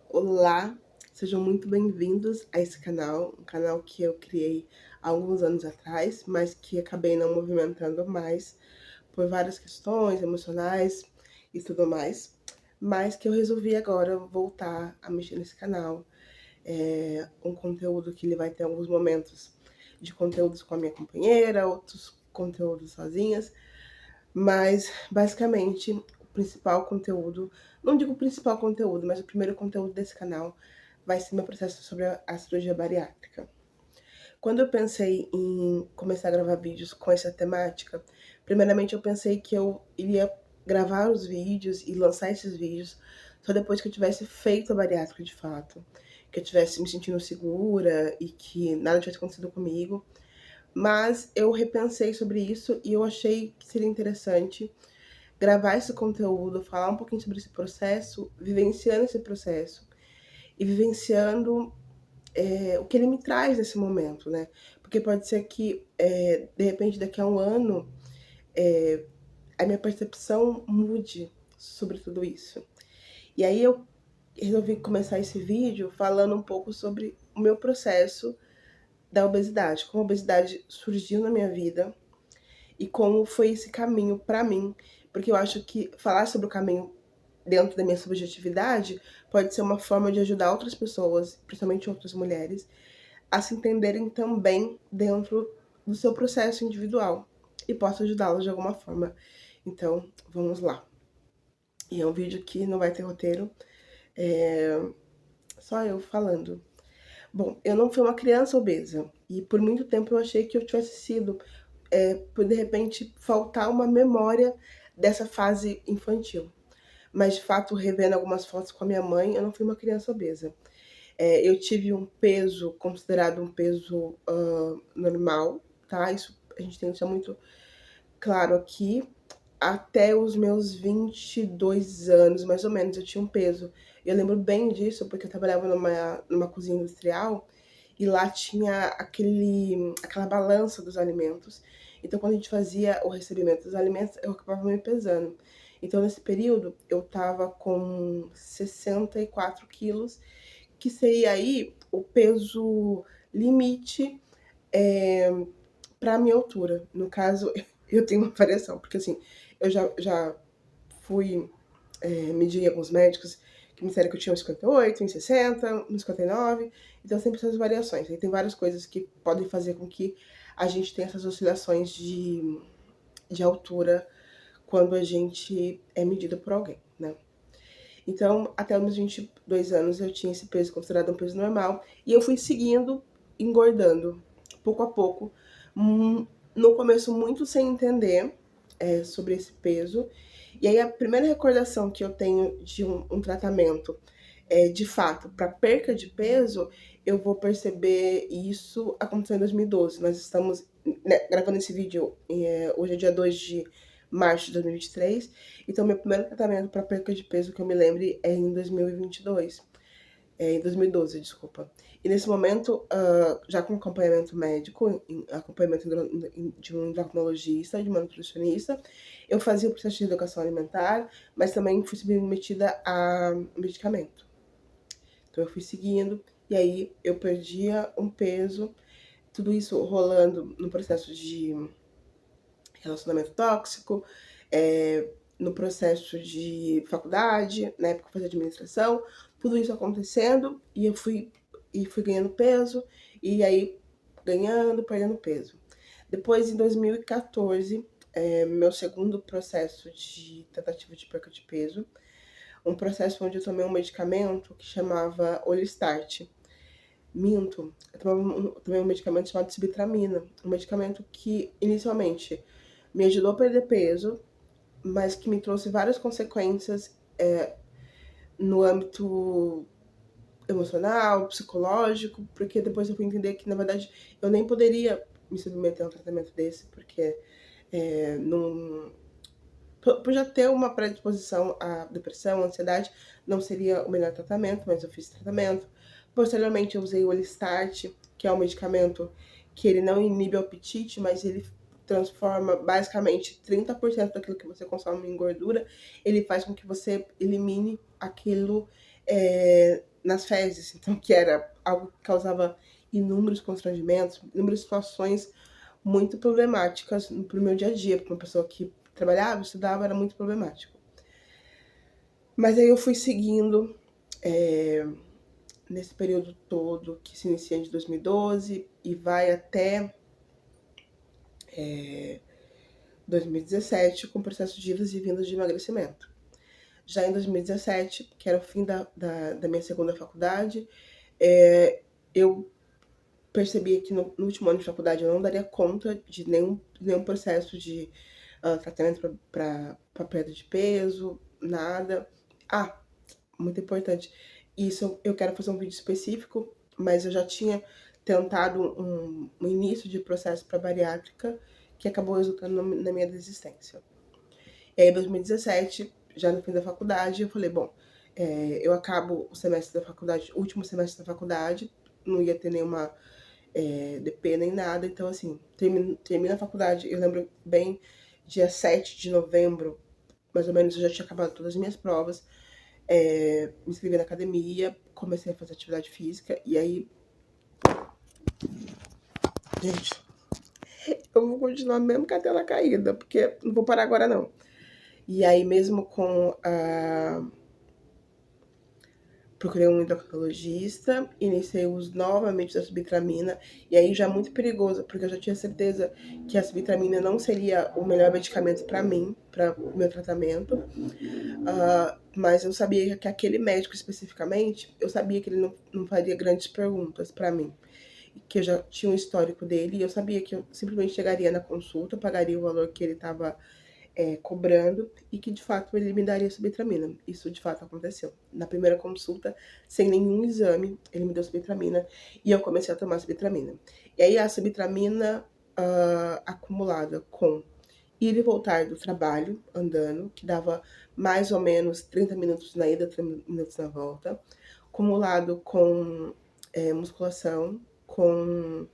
Olá, sejam muito bem-vindos a esse canal, um canal que eu criei há alguns anos atrás, mas que acabei não movimentando mais por várias questões emocionais e tudo mais, mas que eu resolvi agora voltar a mexer nesse canal. É um conteúdo que ele vai ter alguns momentos de conteúdos com a minha companheira, outros conteúdos sozinhas, mas basicamente o principal conteúdo, não digo o principal conteúdo, mas o primeiro conteúdo desse canal vai ser meu processo sobre a cirurgia bariátrica. Quando eu pensei em começar a gravar vídeos com essa temática, primeiramente eu pensei que eu iria gravar os vídeos e lançar esses vídeos só depois que eu tivesse feito a bariátrica de fato, que eu tivesse me sentindo segura e que nada tivesse acontecido comigo. Mas eu repensei sobre isso e eu achei que seria interessante gravar esse conteúdo, falar um pouquinho sobre esse processo, vivenciando esse processo e vivenciando o que ele me traz nesse momento, né? Porque pode ser que, de repente, daqui a um ano, a minha percepção mude sobre tudo isso. E aí eu resolvi começar esse vídeo falando um pouco sobre o meu processo da obesidade, como a obesidade surgiu na minha vida e como foi esse caminho para mim, porque eu acho que falar sobre o caminho dentro da minha subjetividade pode ser uma forma de ajudar outras pessoas, principalmente outras mulheres, a se entenderem também dentro do seu processo individual e posso ajudá-las de alguma forma. Então, vamos lá. E é um vídeo que não vai ter roteiro, é só eu falando. Bom, eu não fui uma criança obesa e por muito tempo eu achei que eu tivesse sido, por de repente faltar uma memória dessa fase infantil. Mas de fato, revendo algumas fotos com a minha mãe, eu não fui uma criança obesa. Eu tive um peso considerado um peso normal, tá? Isso a gente tem que deixar muito claro aqui. Até os meus 22 anos, mais ou menos, eu tinha um peso. Eu lembro bem disso, porque eu trabalhava numa cozinha industrial e lá tinha aquela balança dos alimentos. Então, quando a gente fazia o recebimento dos alimentos, eu acabava me pesando. Então, nesse período, eu tava com 64 quilos, que seria aí o peso limite para minha altura. No caso, eu tenho uma variação, porque assim, eu já fui medir em alguns médicos que me disseram que eu tinha 1,58, 1,60, 1,59, então sempre essas variações. Aí tem várias coisas que podem fazer com que a gente tenha essas oscilações de altura quando a gente é medido por alguém, né? Então, até os meus 22 anos eu tinha esse peso considerado um peso normal e eu fui seguindo, engordando, pouco a pouco. No começo, muito sem entender sobre esse peso. E aí, a primeira recordação que eu tenho de um tratamento, de fato, para perca de peso, eu vou perceber isso acontecendo em 2012. Nós estamos né, gravando esse vídeo, hoje é dia 2 de março de 2023. Então, meu primeiro tratamento para perca de peso que eu me lembre é em 2022. Em 2012, desculpa. E nesse momento, já com acompanhamento médico, acompanhamento de um endocrinologista, de uma nutricionista, eu fazia o processo de educação alimentar, mas também fui submetida a medicamento. Então eu fui seguindo, e aí eu perdia um peso, tudo isso rolando no processo de relacionamento tóxico, no processo de faculdade, na época eu fazia administração, tudo isso acontecendo e fui ganhando peso, e aí ganhando, perdendo peso. Depois, em 2014, meu segundo processo de tentativa de perca de peso, um processo onde eu tomei um medicamento que chamava Olistart. Minto, eu tomei um medicamento chamado Sibitramina, um medicamento que inicialmente me ajudou a perder peso, mas que me trouxe várias consequências no âmbito emocional, psicológico, porque depois eu fui entender que, na verdade, eu nem poderia me submeter a um tratamento desse, porque não, por já ter uma predisposição à depressão, à ansiedade, não seria o melhor tratamento, mas eu fiz tratamento. Posteriormente, eu usei o Olistart, que é um medicamento que ele não inibe o apetite, mas ele transforma basicamente 30% daquilo que você consome em gordura, ele faz com que você elimine aquilo nas fezes, então que era algo que causava inúmeros constrangimentos, inúmeras situações muito problemáticas pro meu dia a dia, para uma pessoa que trabalhava, estudava, era muito problemático. Mas aí eu fui seguindo nesse período todo, que se inicia de 2012 e vai até 2017, com o processo de idas e vindas de emagrecimento. Já em 2017, que era o fim da minha segunda faculdade, eu percebi que no último ano de faculdade eu não daria conta de nenhum processo de tratamento para perda de peso, nada. Ah, muito importante. Isso eu quero fazer um vídeo específico, mas eu já tinha tentado um início de processo para bariátrica que acabou resultando na minha desistência. E aí, em 2017, já no fim da faculdade, eu falei, bom, eu acabo o semestre da faculdade, último semestre da faculdade, não ia ter nenhuma DP nem nada, então assim, termina a faculdade, eu lembro bem, dia 7 de novembro, mais ou menos, eu já tinha acabado todas as minhas provas, me inscrevi na academia, comecei a fazer atividade física, e aí, gente, eu vou continuar mesmo com a tela caída, porque não vou parar agora não. E aí mesmo com a... Procurei um endocrinologista, iniciei o uso novamente da subitramina, e aí já é muito perigoso, porque eu já tinha certeza que a subitramina não seria o melhor medicamento para mim, para o meu tratamento, mas eu sabia que aquele médico especificamente, eu sabia que ele não faria grandes perguntas para mim, que eu já tinha um histórico dele, e eu sabia que eu simplesmente chegaria na consulta, pagaria o valor que ele estava cobrando e que de fato ele me daria subitramina. Isso de fato aconteceu. Na primeira consulta, sem nenhum exame, ele me deu subitramina e eu comecei a tomar subitramina. E aí a subitramina acumulada com ir e voltar do trabalho, andando, que dava mais ou menos 30 minutos na ida, 30 minutos na volta, acumulado com musculação, com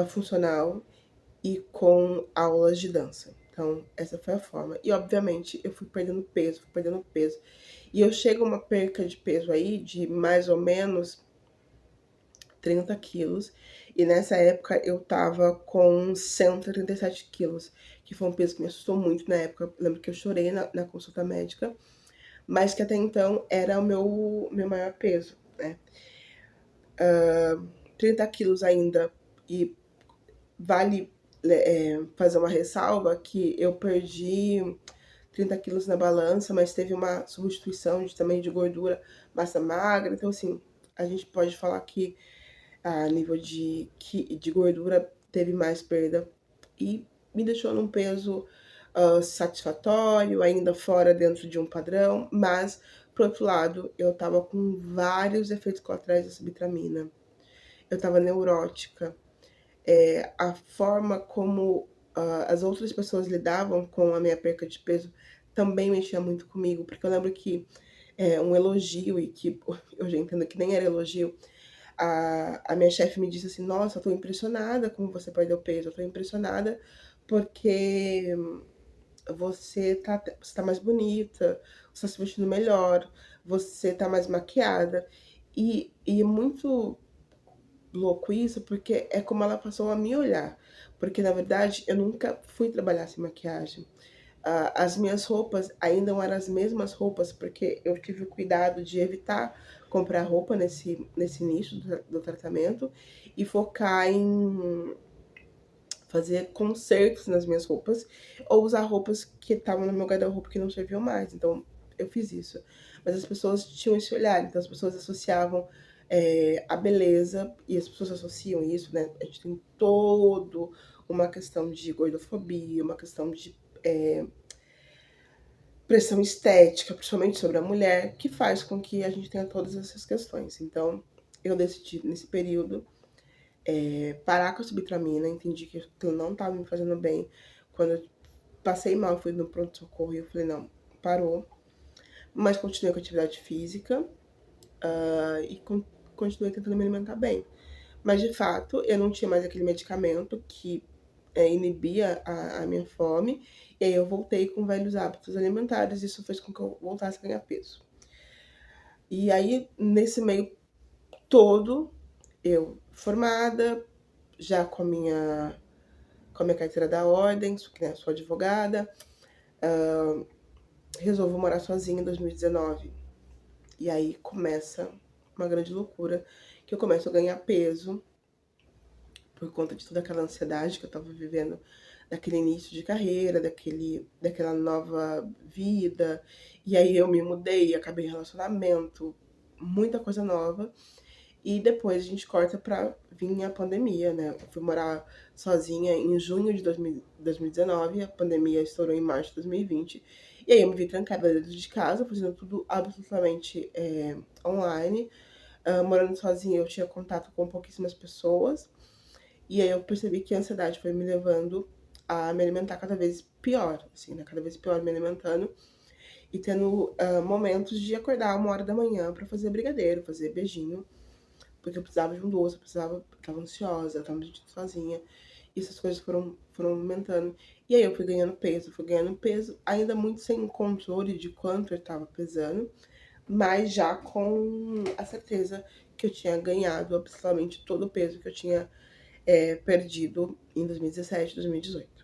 funcional e com aulas de dança. Então, essa foi a forma. E, obviamente, eu fui perdendo peso, fui perdendo peso. E eu chego a uma perca de peso aí de mais ou menos 30 quilos. E nessa época eu tava com 137 quilos, que foi um peso que me assustou muito na época. Eu lembro que eu chorei na consulta médica, mas que até então era o meu maior peso, né? 30 quilos ainda. E vale fazer uma ressalva que eu perdi 30 quilos na balança, mas teve uma substituição também de gordura, massa magra. Então, assim, a gente pode falar que a nível de gordura teve mais perda e me deixou num peso satisfatório, ainda fora dentro de um padrão, mas, por outro lado, eu tava com vários efeitos colaterais da subitramina. Eu tava neurótica, a forma como as outras pessoas lidavam com a minha perca de peso também mexia muito comigo, porque eu lembro que um elogio, e que eu já entendo que nem era elogio, a minha chefe me disse assim, nossa, eu tô impressionada como você perdeu peso, eu tô impressionada porque você tá mais bonita, você tá se vestindo melhor, você tá mais maquiada, e é muito louco isso, porque é como ela passou a me olhar. Porque, na verdade, eu nunca fui trabalhar sem maquiagem. As minhas roupas ainda não eram as mesmas roupas, porque eu tive o cuidado de evitar comprar roupa nesse nicho do tratamento e focar em fazer consertos nas minhas roupas ou usar roupas que estavam no meu guarda-roupa que não serviam mais. Então, eu fiz isso. Mas as pessoas tinham esse olhar, então as pessoas associavam a beleza, e as pessoas associam isso, né? A gente tem todo uma questão de gordofobia, uma questão de pressão estética, principalmente sobre a mulher, que faz com que a gente tenha todas essas questões. Então, eu decidi, nesse período, parar com a subitramina, entendi que aquilo não estava me fazendo bem. Quando eu passei mal, fui no pronto-socorro e eu falei, não, parou. Mas continuei com a atividade física e continuei tentando me alimentar bem. Mas, de fato, eu não tinha mais aquele medicamento que inibia a minha fome. E aí eu voltei com velhos hábitos alimentares e isso fez com que eu voltasse a ganhar peso. E aí, nesse meio todo, eu formada, já com a minha carteira da ordem, né, sou advogada, resolvo morar sozinha em 2019. E aí começa uma grande loucura, que eu começo a ganhar peso por conta de toda aquela ansiedade que eu tava vivendo daquele início de carreira, daquela nova vida. E aí eu me mudei, acabei relacionamento, muita coisa nova. E depois a gente corta pra vir a pandemia, né? Eu fui morar sozinha em junho de 2019, a pandemia estourou em março de 2020. E aí eu me vi trancada dentro de casa, fazendo tudo absolutamente online. Morando sozinha, eu tinha contato com pouquíssimas pessoas. E aí eu percebi que a ansiedade foi me levando a me alimentar cada vez pior, assim, né? Cada vez pior me alimentando e tendo momentos de acordar 1 hora da manhã pra fazer brigadeiro, fazer beijinho, porque eu precisava de um doce, eu tava ansiosa, eu tava me sentindo sozinha. E essas coisas foram aumentando. E aí eu fui ganhando peso, ainda muito sem controle de quanto eu tava pesando, mas já com a certeza que eu tinha ganhado absolutamente todo o peso que eu tinha perdido em 2017, 2018.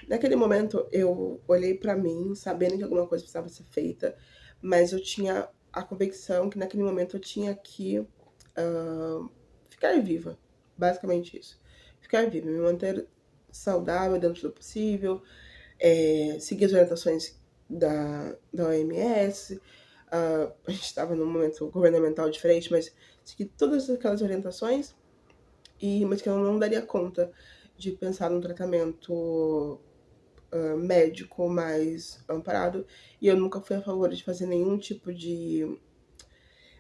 Naquele momento eu olhei pra mim, sabendo que alguma coisa precisava ser feita, mas eu tinha a convicção que naquele momento eu tinha que ficar viva, basicamente isso. Ficar viva, me manter saudável dentro do possível, seguir as orientações da OMS. A gente estava num momento governamental diferente, mas seguir todas aquelas orientações, mas que eu não daria conta de pensar num tratamento médico mais amparado. E eu nunca fui a favor de fazer nenhum tipo de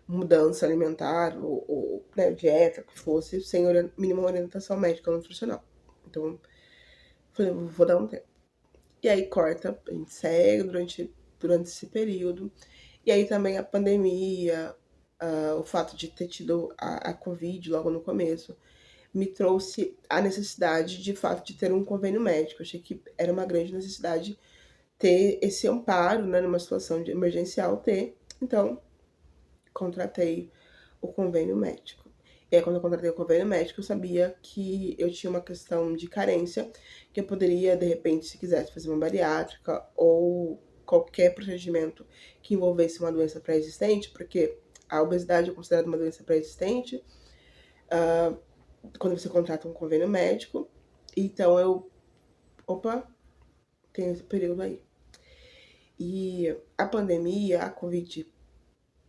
mudança alimentar ou né, dieta que fosse sem mínima orientação médica ou nutricional. Então, falei, vou dar um tempo. E aí corta, a gente segue durante esse período. E aí também a pandemia, o fato de ter tido a Covid logo no começo, me trouxe a necessidade, de fato, de ter um convênio médico. Achei que era uma grande necessidade ter esse amparo, né, numa situação de emergencial, ter. Então, contratei o convênio médico. E aí, quando eu contratei o convênio médico, eu sabia que eu tinha uma questão de carência, que eu poderia, de repente, se quisesse fazer uma bariátrica ou qualquer procedimento que envolvesse uma doença pré-existente, porque a obesidade é considerada uma doença pré-existente, quando você contrata um convênio médico. Então opa, tem esse período aí. E a pandemia, a Covid,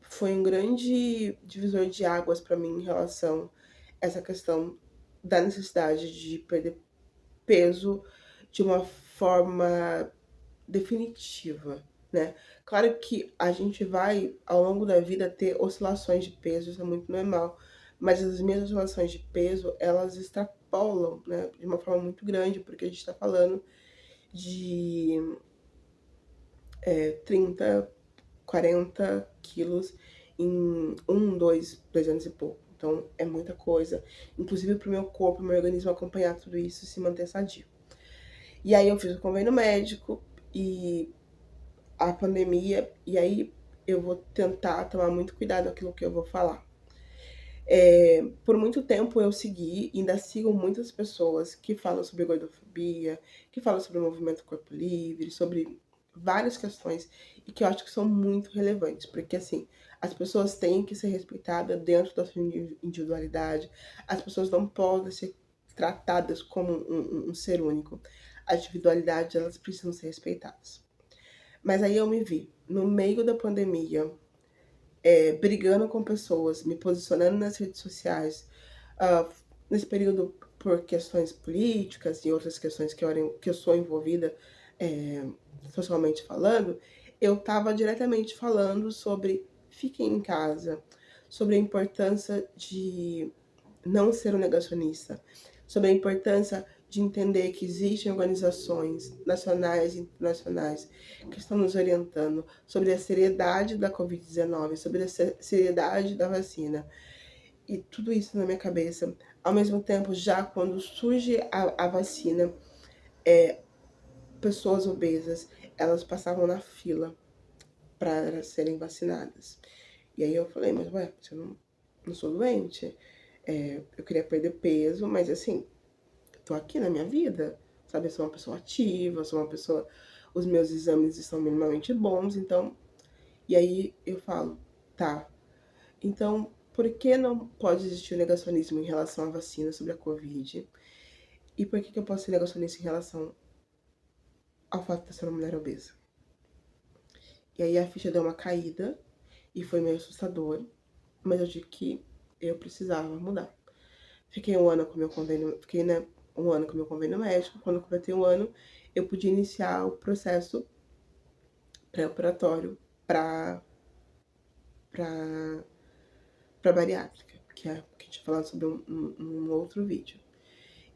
foi um grande divisor de águas para mim em relação a essa questão da necessidade de perder peso de uma forma definitiva, né? Claro que a gente vai, ao longo da vida, ter oscilações de peso, isso é muito normal, mas as minhas oscilações de peso, elas extrapolam, né, de uma forma muito grande, porque a gente está falando de 30, 40 quilos em dois anos e pouco. Então é muita coisa, inclusive para o meu corpo, meu organismo acompanhar tudo isso e se manter sadio. E aí eu fiz o convênio médico e a pandemia, e aí eu vou tentar tomar muito cuidado com aquilo que eu vou falar. Por muito tempo eu segui, ainda sigo muitas pessoas que falam sobre gordofobia, que falam sobre o movimento corpo livre, sobre várias questões, e que eu acho que são muito relevantes, porque assim, as pessoas têm que ser respeitadas dentro da sua individualidade, as pessoas não podem ser tratadas como um ser único. As individualidades, elas precisam ser respeitadas. Mas aí eu me vi, no meio da pandemia, brigando com pessoas, me posicionando nas redes sociais, uh, nesse período por questões políticas e outras questões que eu sou envolvida socialmente falando, eu estava diretamente falando sobre fiquem em casa, sobre a importância de não ser um negacionista, sobre a importância de entender que existem organizações nacionais e internacionais que estão nos orientando sobre a seriedade da Covid-19, sobre a seriedade da vacina. E tudo isso na minha cabeça. Ao mesmo tempo, já quando surge a vacina, pessoas obesas, elas passavam na fila. para serem vacinadas. E aí eu falei, mas ué, eu não sou doente, eu queria perder peso, mas assim, tô aqui na minha vida, sabe? Eu sou uma pessoa ativa, sou uma pessoa. Os meus exames estão minimamente bons, então. E aí eu falo, tá, então por que não pode existir o negacionismo em relação à vacina sobre a Covid? E por que eu posso ser negacionista em relação ao fato de eu ser uma mulher obesa? E aí a ficha deu uma caída e foi meio assustador, mas eu digo que eu precisava mudar. Fiquei um ano com meu convênio, fiquei, né, um ano com meu convênio médico. Quando eu completei um ano, eu pude iniciar o processo pré-operatório para para bariátrica, que é o que a gente falado sobre um outro vídeo.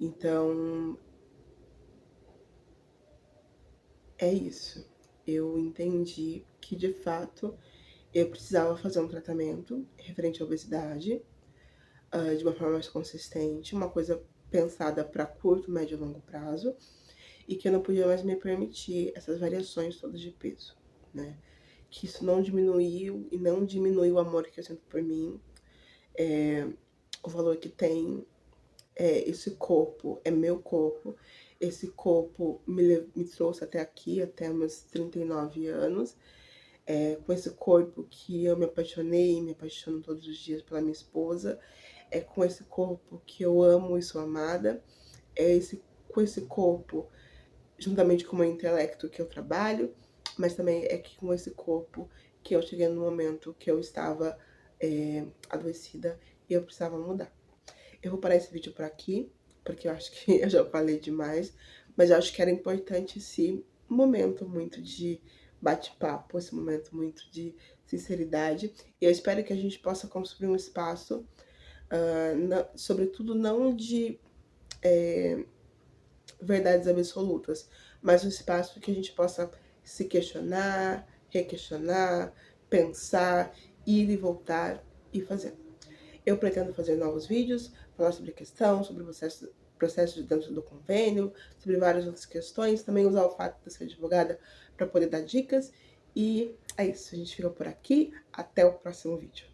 Então, é isso. Eu entendi que de fato eu precisava fazer um tratamento referente à obesidade, de uma forma mais consistente, uma coisa pensada para curto, médio e longo prazo, e que eu não podia mais me permitir essas variações todas de peso, né? Que isso não diminuiu e não diminui o amor que eu sinto por mim, o valor que tem, esse corpo é meu corpo, esse corpo me trouxe até aqui, até meus 39 anos, com esse corpo que eu me apaixonei, me apaixono todos os dias pela minha esposa, é com esse corpo que eu amo e sou amada, com esse corpo, juntamente com o meu intelecto, que eu trabalho, mas também é que com esse corpo que eu cheguei no momento que eu estava adoecida e eu precisava mudar. Eu vou parar esse vídeo por aqui, porque eu acho que eu já falei demais, mas eu acho que era importante esse momento muito de bate-papo, esse momento muito de sinceridade. E eu espero que a gente possa construir um espaço, sobretudo não de verdades absolutas, mas um espaço que a gente possa se questionar, requestionar, pensar, ir e voltar e fazer. Eu pretendo fazer novos vídeos, falar sobre a questão, sobre o processo de dentro do convênio, sobre várias outras questões, também usar o fato de ser advogada para poder dar dicas. E é isso, a gente fica por aqui, até o próximo vídeo.